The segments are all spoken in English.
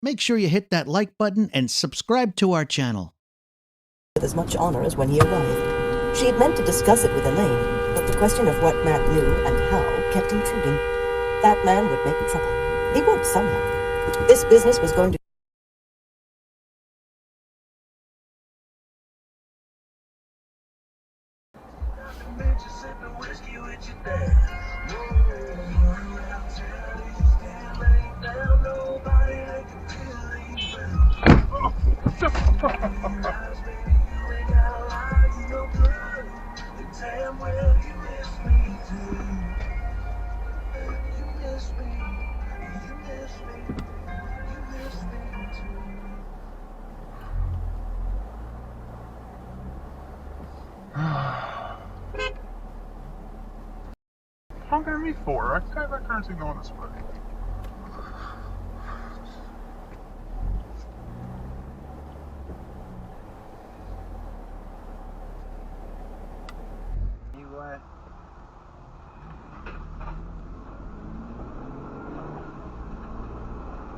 make sure you hit that like button and subscribe to our channel. With as much honor as when he arrived. She had meant to discuss it with Elaine, but the question of what Matt knew and how kept intruding. That man would make trouble. He would somehow. This business was going to How can me for? I got that currency going this way.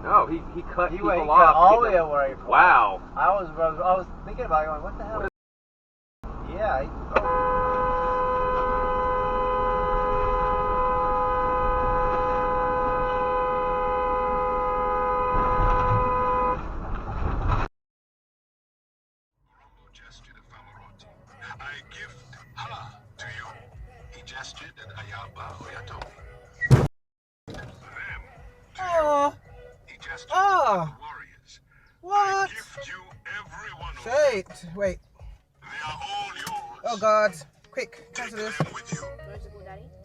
No, he cut people cut off. all the way away from Wow. I was thinking about it, going, what the hell? Yeah. I gift her to you. He gestured and Ayaba Oyatomi. Them to you. He gestured at the warriors. What? I gift you every one of Wait, them. wait. They are all yours. Oh God. Quick, Take cancel this. them with you.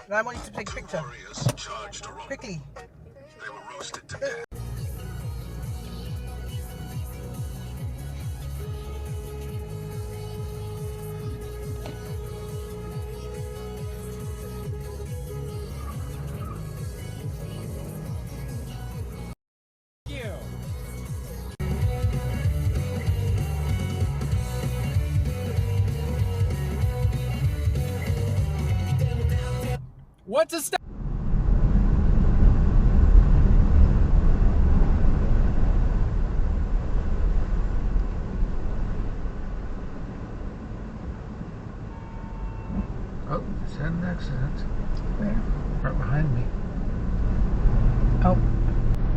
Now I want you to take a Two picture. warriors charged Rome. Quickly. They were roasted to death. What's a step? Oh, just had an accident. Where? Right behind me. Oh,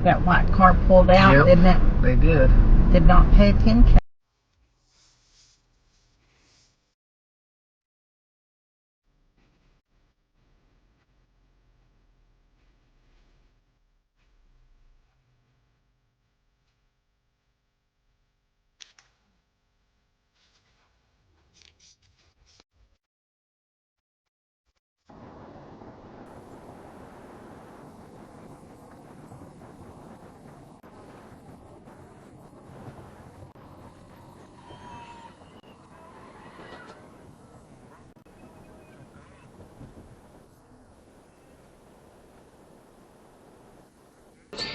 that white car pulled out, Yep, didn't it? they did. Did not pay attention.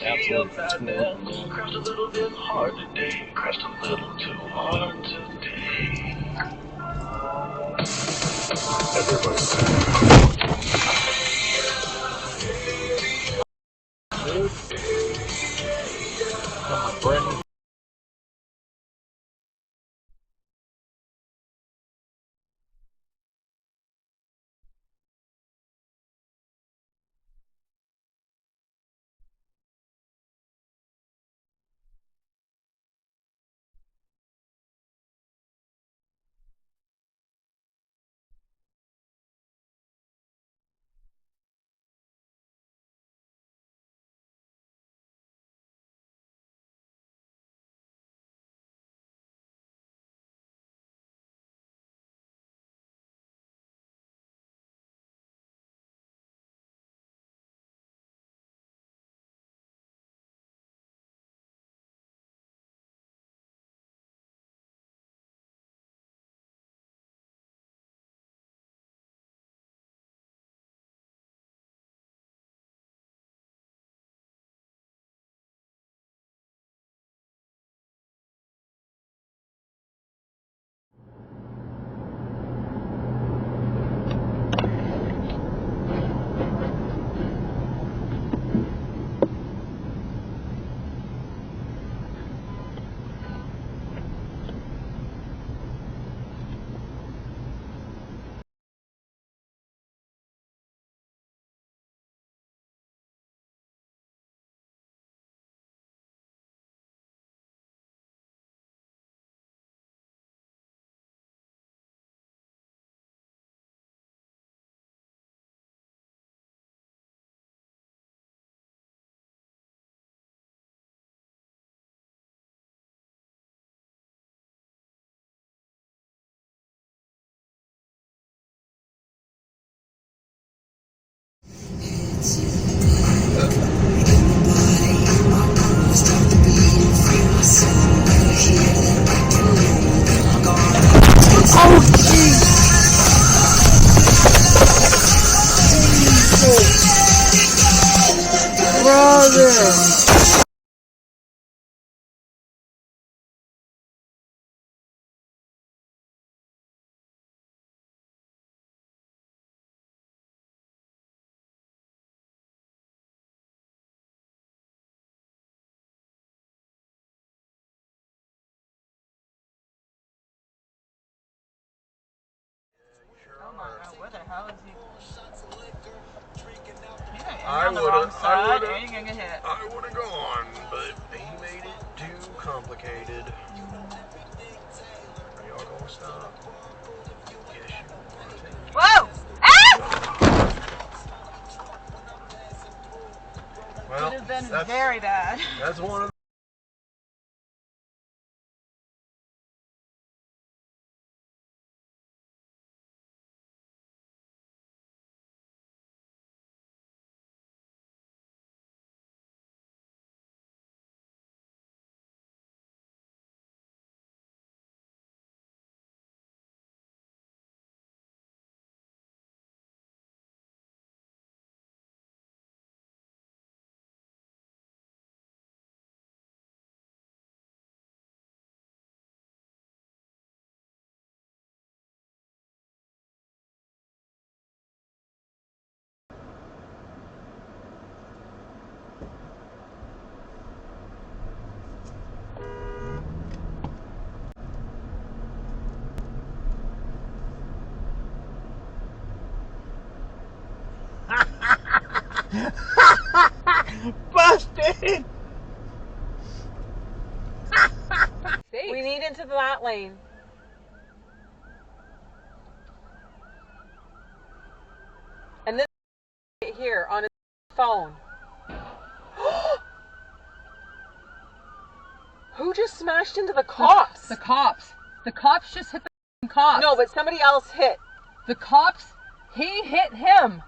Absolutely. Crashed a little bit hard today. Crashed a little too hard today. Brandon. Where the hell is he? I on the wrong side, and you're gonna get hit. I would have gone, but he made it too complicated. Are y'all gonna stop? Yes, you are. Whoa! Ah! Well, Could have been very bad. That's one of Busted! We need into that lane. And then here on his phone. Who just smashed into the cops? The cops. The cops just hit the cops. No, but somebody else hit. The cops, he hit him.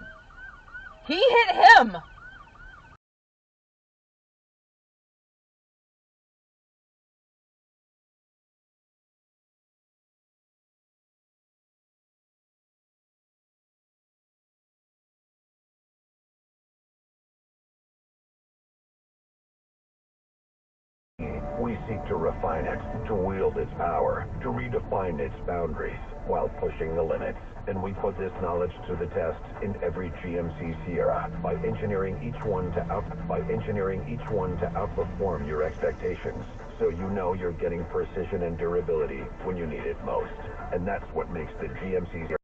He hit him. We seek to refine it, to wield its power, to redefine its boundaries, while pushing the limits. And we put this knowledge to the test in every GMC Sierra by engineering each one to outperform your expectations, so you know you're getting precision and durability when you need it most. And that's what makes the GMC Sierra